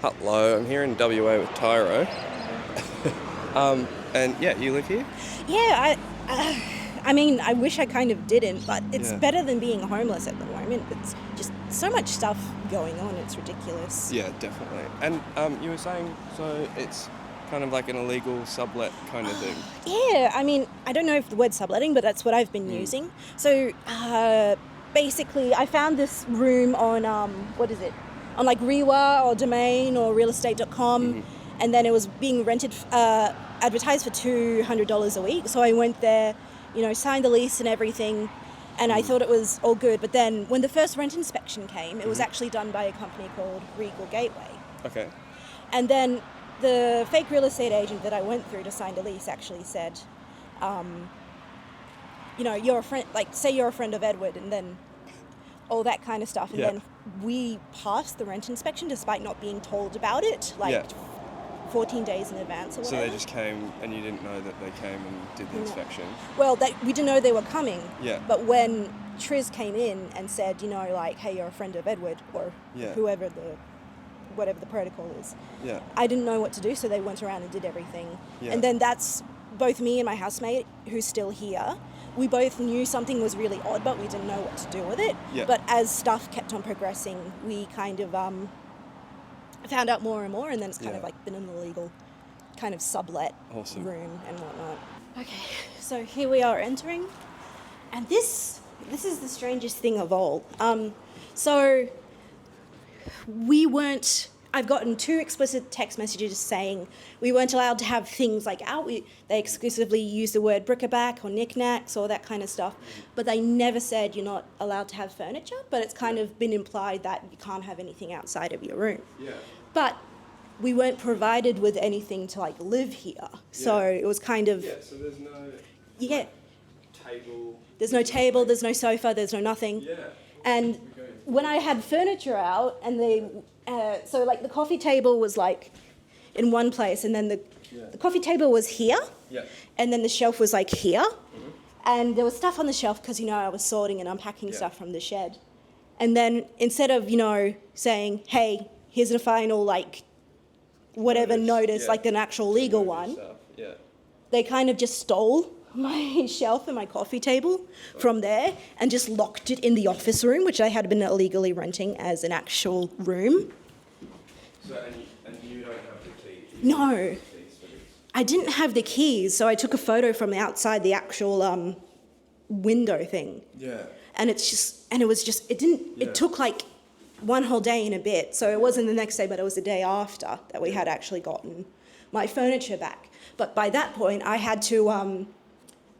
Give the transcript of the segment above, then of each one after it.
Hello, I'm here in WA with Tyro. And yeah, you live here? Yeah, I mean, I wish I kind of didn't, but it's Yeah. better than being homeless at the moment. It's just so much stuff going on. It's ridiculous. Yeah, definitely. And you were saying, so it's kind of like an illegal sublet kind of thing. Yeah, I mean, I don't know if the word subletting, but that's what I've been using. So basically, I found this room on what is it? On like Rewa or Domain or realestate.com, and then it was being rented, advertised for $200 a week. So I went there, signed the lease and everything, and I thought it was all good. But then when the first rent inspection came, it was actually done by a company called Regal Gateway. Okay. And then the fake real estate agent that I went through to sign the lease actually said, you're a friend, like say you're a friend of Edward, and then all that kind of stuff. And Yeah. then we passed the rent inspection despite not being told about it, like Yeah. 14 days in advance or So whatever. they just came and you didn't know that they came and did the inspection? Well, we didn't know they were coming. Yeah. But when Triz came in and said, like, hey, you're a friend of Edward, or Yeah. whatever the protocol is, Yeah. I didn't know what to do, so they went around and did everything. Yeah. And then that's both me and my housemate, who's still here. We both knew something was really odd, but we didn't know what to do with it. Yeah. But as stuff kept on progressing, we kind of found out more and more, and then it's kind of like been an illegal kind of sublet Awesome. room and whatnot. Okay, so here we are entering, and this is the strangest thing of all. So I've gotten 2 explicit text messages saying we weren't allowed to have things like out. They exclusively use the word bric-a-brac or knickknacks or that kind of stuff, but they never said you're not allowed to have furniture, but it's kind of been implied that you can't have anything outside of your room. Yeah. But we weren't provided with anything to like live here, so it was kind of So there's no yeah. table. There's no table, there's no sofa, there's no nothing. Yeah. And when I had furniture out, and so like the coffee table was like in one place, and then the coffee table was here, Yeah. and then the shelf was like here, and there was stuff on the shelf because I was sorting and unpacking stuff from the shed, and then instead of saying, hey, here's a final like whatever notice, like an actual legal one, Yeah. they kind of just stole my shelf and my coffee table from there and just locked it in the office room, which I had been illegally renting as an actual room. So and you don't have the key? No, I didn't have the keys, so I took a photo from outside the actual window thing. Yeah. And it took like one whole day and a bit, so it wasn't the next day, but it was the day after that we had actually gotten my furniture back. But by that point, I had to,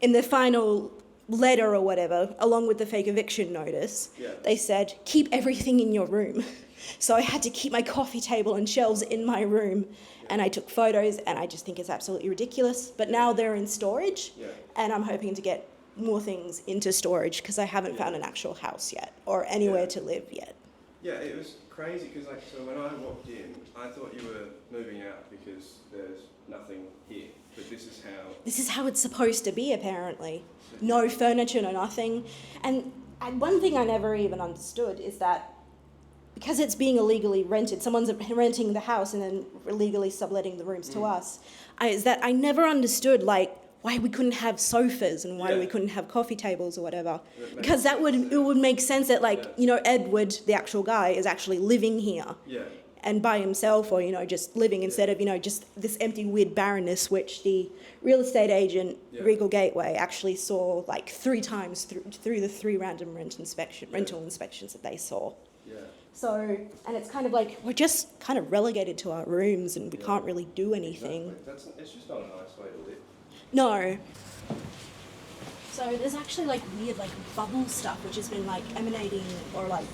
in the final letter or whatever, along with the fake eviction notice, they said, keep everything in your room. So I had to keep my coffee table and shelves in my room, and I took photos, and I just think it's absolutely ridiculous. But now they're in storage, and I'm hoping to get more things into storage because I haven't found an actual house yet or anywhere to live yet. Yeah, it was crazy because so when I walked in, I thought you were moving out because there's nothing here. But this is how it's supposed to be, apparently. No furniture, no nothing. And one thing I never even understood is that because it's being illegally rented, someone's renting the house and then illegally subletting the rooms to us, is that I never understood, like, why we couldn't have sofas and why we couldn't have coffee tables or whatever. Because it would make sense that, like, Edward, the actual guy, is actually living here. Yeah. And by himself, or just living instead of just this empty weird barrenness, which the real estate agent Regal Gateway actually saw like 3 times through the 3 random rental inspections that they saw. Yeah. So, and it's kind of like we're just kind of relegated to our rooms and we can't really do anything. Exactly. It's just not a nice way to live. No. So there's actually like weird like bubble stuff which has been like emanating or like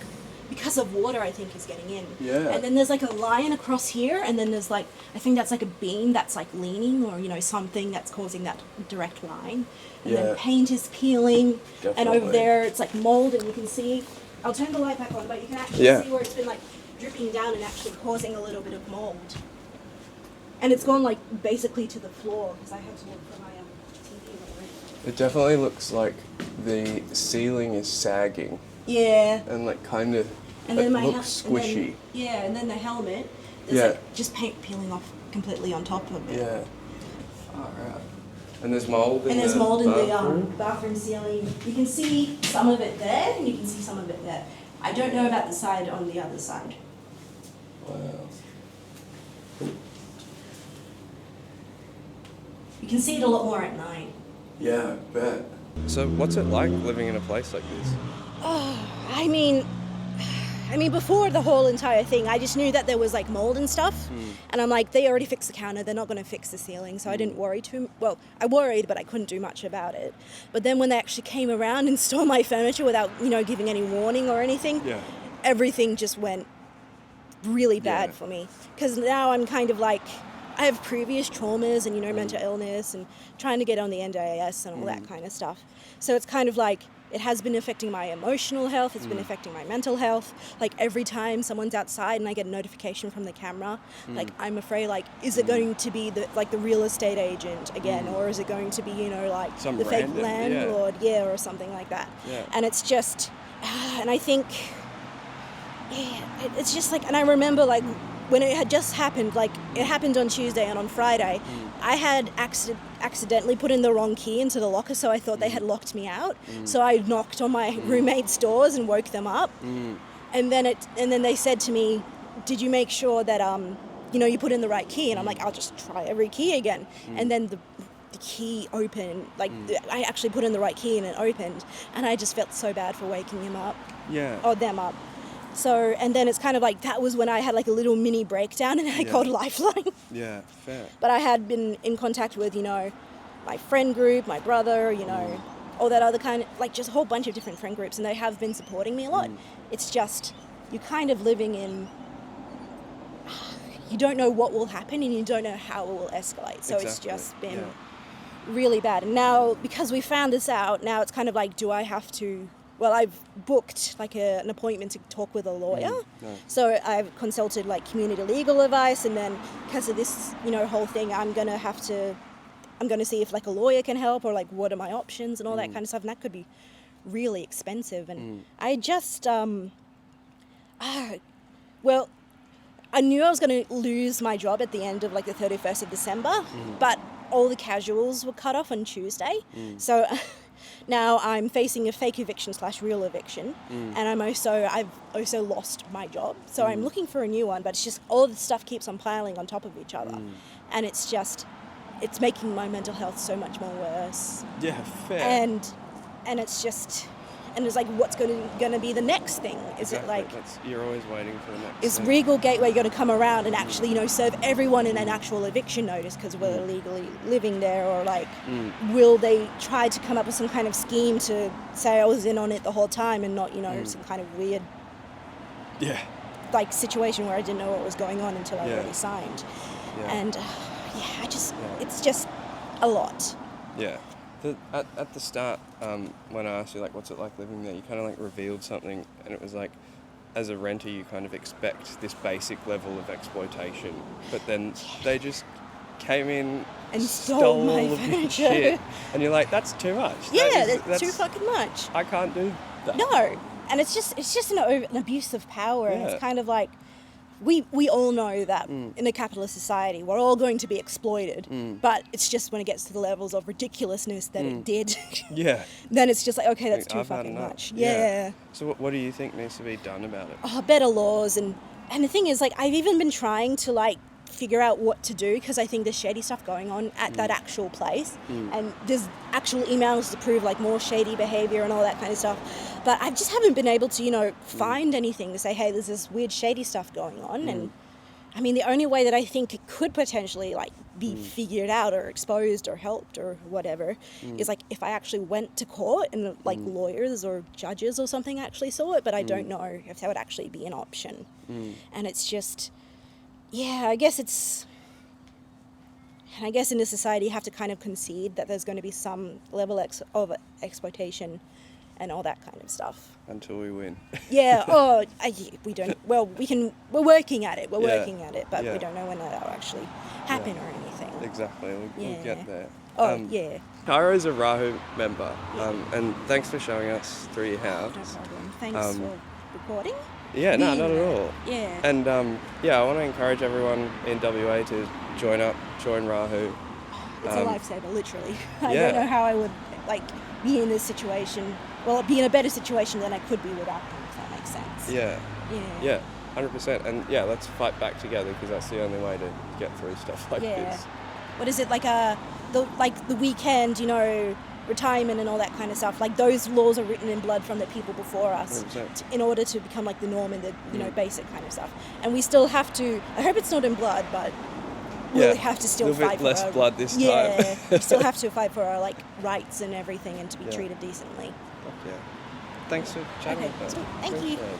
because of water, I think, is getting in. Yeah. And then there's like a line across here, and then there's like, I think that's like a beam that's like leaning or, something that's causing that direct line. And then paint is peeling. Definitely. And over there it's like mold, and you can see, I'll turn the light back on, but you can actually see where it's been like dripping down and actually causing a little bit of mold. And it's gone like basically to the floor because I had to look for my TV. It definitely looks like the ceiling is sagging Yeah. and like kind of And then looks squishy. And then the helmet There's like just paint peeling off completely on top of it. Yeah. Oh, right. And there's mould in the bathroom? bathroom ceiling. You can see some of it there, and you can see some of it there. I don't know about the side on the other side. Wow. You can see it a lot more at night. Yeah, I bet. So what's it like living in a place like this? Oh, I mean, before the whole entire thing, I just knew that there was like mold and stuff. And I'm like, they already fixed the counter, they're not going to fix the ceiling. So I didn't worry well, I worried, but I couldn't do much about it. But then when they actually came around and stole my furniture without, giving any warning or anything, everything just went really bad for me. Because now I'm kind of like, I have previous traumas and, mental illness and trying to get on the NDIS and all that kind of stuff. So it's kind of like, it has been affecting my emotional health. It's been affecting my mental health. Like every time someone's outside and I get a notification from the camera, like I'm afraid, like, is it going to be the real estate agent again, or is it going to be, like some the fake random, landlord, or something like that. Yeah. And it's just, and I think, it's just like, and I remember like when it had just happened, like it happened on Tuesday and on Friday, I had accidentally put in the wrong key into the locker, so I thought they had locked me out. So I knocked on my roommate's doors and woke them up. And then they said to me, "Did you make sure that you put in the right key?" And I'm like, "I'll just try every key again." And then the key opened, I actually put in the right key and it opened, and I just felt so bad for waking him up. Or them up. So, and then it's kind of like, that was when I had like a little mini breakdown and I called Lifeline. Yeah, fair. But I had been in contact with, my friend group, my brother, all that other kind of, like just a whole bunch of different friend groups, and they have been supporting me a lot. It's just, you're kind of living in, you don't know what will happen and you don't know how it will escalate. So It's just been really bad. And now, because we found this out, now it's kind of like, do I have to... Well, I've booked like an appointment to talk with a lawyer. So I've consulted like community legal advice, and then because of this, whole thing, I'm going to see if like a lawyer can help, or like what are my options and all that kind of stuff. And that could be really expensive. And I just, well, I knew I was going to lose my job at the end of like the 31st of December, but all the casuals were cut off on Tuesday. So... Now I'm facing a fake eviction / real eviction, and I've also lost my job. So I'm looking for a new one, but it's just all the stuff keeps on piling on top of each other, and it's making my mental health so much more worse. Yeah, fair. And it's just, and it's like, what's going to be the next thing? Is it like... You're always waiting for the next Is thing. Regal Gateway going to come around and actually, serve everyone in an actual eviction notice because we're illegally living there? Or like, will they try to come up with some kind of scheme to say I was in on it the whole time and not, some kind of weird... like situation where I didn't know what was going on until I already signed. And it's just a lot. Yeah. At the start, when I asked you, like, what's it like living there, you kind of, like, revealed something, and it was like, as a renter, you kind of expect this basic level of exploitation, but then they just came in and stole my all of your shit, and you're like, that's too much. Yeah, that's too fucking much. I can't do that. No, and it's just an abuse of power, and it's kind of like, we all know that in a capitalist society, we're all going to be exploited, but it's just when it gets to the levels of ridiculousness that it did, then it's just like, okay, that's too fucking much. Yeah. So what do you think needs to be done about it? Oh, better laws, and the thing is, like, I've even been trying to, like, figure out what to do, because I think there's shady stuff going on at that actual place, and there's actual emails to prove like more shady behavior and all that kind of stuff, but I just haven't been able to find anything to say, hey, there's this weird shady stuff going on. And I mean, the only way that I think it could potentially like be figured out or exposed or helped or whatever is like if I actually went to court and like lawyers or judges or something actually saw it, but I don't know if that would actually be an option. And it's just, I guess in this society you have to kind of concede that there's going to be some level of exploitation and all that kind of stuff. Until we win. We don't. Well, we're working at it. We're working at it, but we don't know when that'll actually happen or anything. Exactly. We'll get there. Tyro's a Rahu member, and thanks for showing us through your house. No problem. Thanks for recording. Yeah, no, being not at there. all. Yeah. And I want to encourage everyone in WA to join Rahu. It's a lifesaver, literally. I Yeah. don't know how I would be in this situation. Well, be in a better situation than I could be without them, if that makes sense. Yeah. Yeah. Yeah. 100%. And let's fight back together, because that's the only way to get through stuff like this. What is it, the weekend, retirement and all that kind of stuff? Like, those laws are written in blood from the people before us 100%. in order to become like the norm and the basic kind of stuff. And we still have to. I hope it's not in blood, but we'll have to still fight bit less for our, blood this time. Yeah, we still have to fight for our rights and everything, and to be treated decently. Yeah. Thanks for chatting Okay, with us. sweet. Thank you. Appreciate it.